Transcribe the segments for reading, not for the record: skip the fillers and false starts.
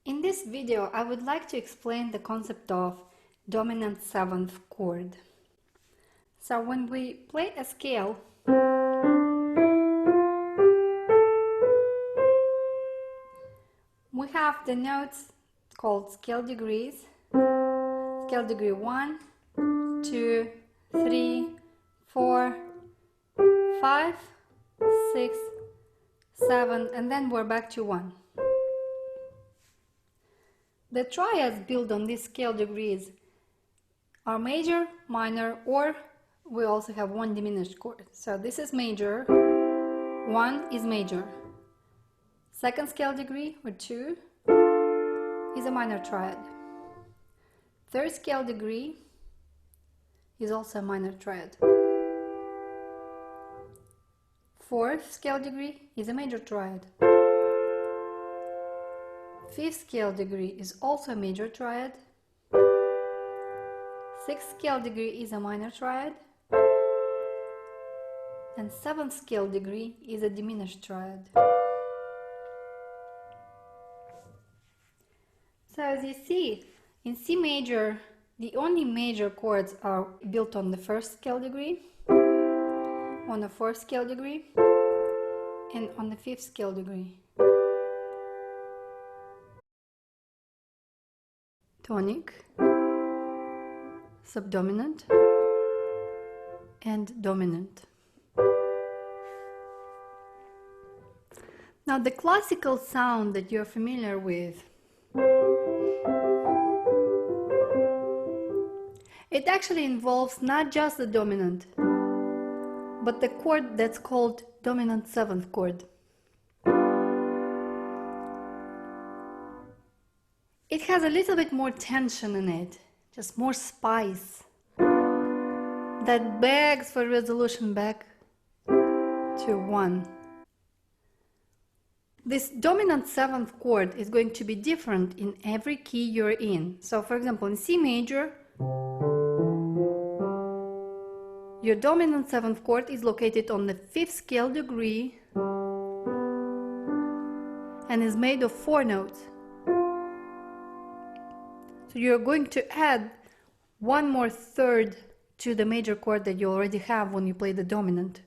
In this video, I would like to explain the concept of dominant seventh chord. So when we play a scale, we have the notes called scale degrees. Scale degree 1, 2, 3, 4, 5, 6, 7, and then we're back to 1. The triads built on these scale degrees are major, minor, or we also have one diminished chord. So this is major, 1 is major. Second scale degree, or 2, is a minor triad. Third scale degree is also a minor triad. Fourth scale degree is a major triad. Fifth scale degree is also a major triad. Sixth scale degree is a minor triad. And seventh scale degree is a diminished triad. So as you see, in C major, the only major chords are built on the first scale degree, on the fourth scale degree, and on the fifth scale degree. Tonic, subdominant, and dominant. Now the classical sound that you're familiar with, it actually involves not just the dominant, but the chord that's called dominant seventh chord. It has a little bit more tension in it, just more spice, that begs for resolution back to 1. This dominant seventh chord is going to be different in every key you're in. So for example, in C major, your dominant seventh chord is located on the fifth scale degree and is made of 4 notes. So you're going to add one more third to the major chord that you already have when you play the dominant.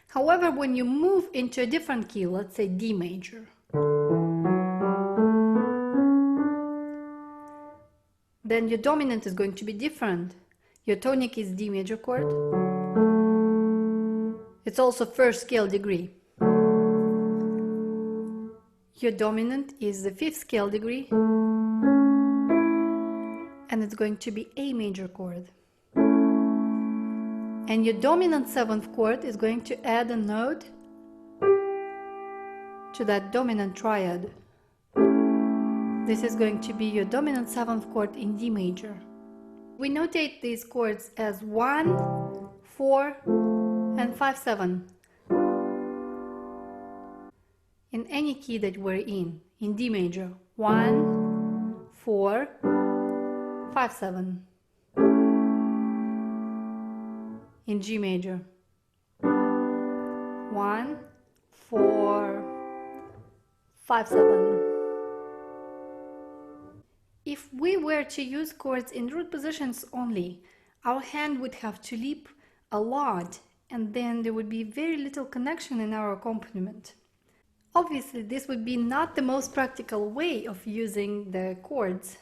However, when you move into a different key, let's say D major, then your dominant is going to be different. Your tonic is D major chord. It's also first scale degree. Your dominant is the fifth scale degree, and it's going to be A major chord. And your dominant seventh chord is going to add a note to that dominant triad. This is going to be your dominant seventh chord in D major. We notate these chords as 1, 4, and 5, 7. In any key that we're in D major, 1, 4, 5, 7. In G major, 1, 4, 5, 7. If we were to use chords in root positions only, our hand would have to leap a lot, and then there would be very little connection in our accompaniment. Obviously, this would be not the most practical way of using the chords.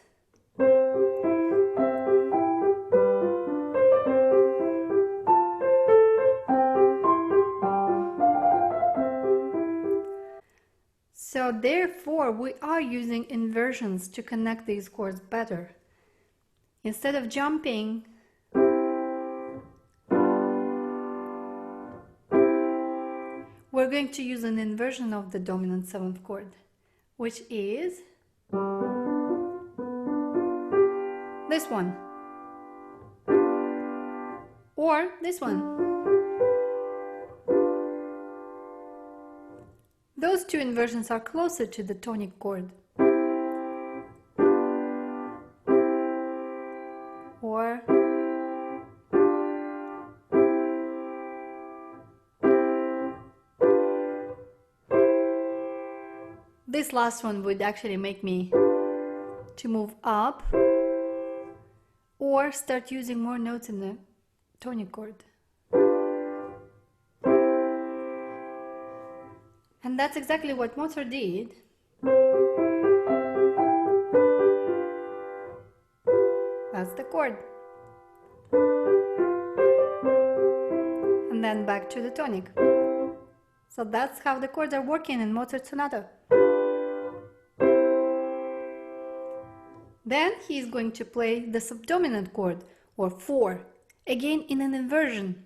So therefore, we are using inversions to connect these chords better. Instead of jumping, we're going to use an inversion of the dominant seventh chord, which is this one, or this one. Those two inversions are closer to the tonic chord. Or This last one would actually make me to move up or start using more notes in the tonic chord. And that's exactly what Mozart did. That's the chord. And then back to the tonic. So that's how the chords are working in Mozart sonata. Then he is going to play the subdominant chord, or 4, again in an inversion.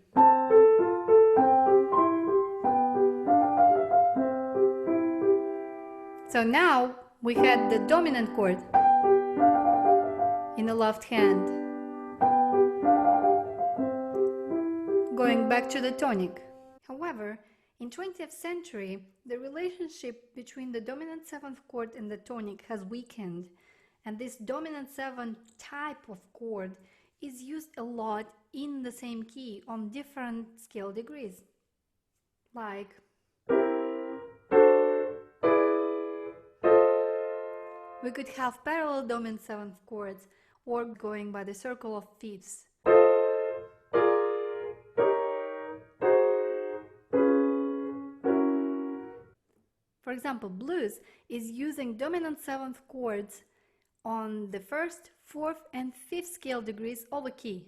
So now we had the dominant chord in the left hand, going back to the tonic. However, in 20th century, the relationship between the dominant 7th chord and the tonic has weakened, and this dominant 7 type of chord is used a lot in the same key on different scale degrees. Like we could have parallel dominant 7th chords, or going by the circle of fifths. For example, blues is using dominant 7th chords on the 1st, 4th and 5th scale degrees of a key.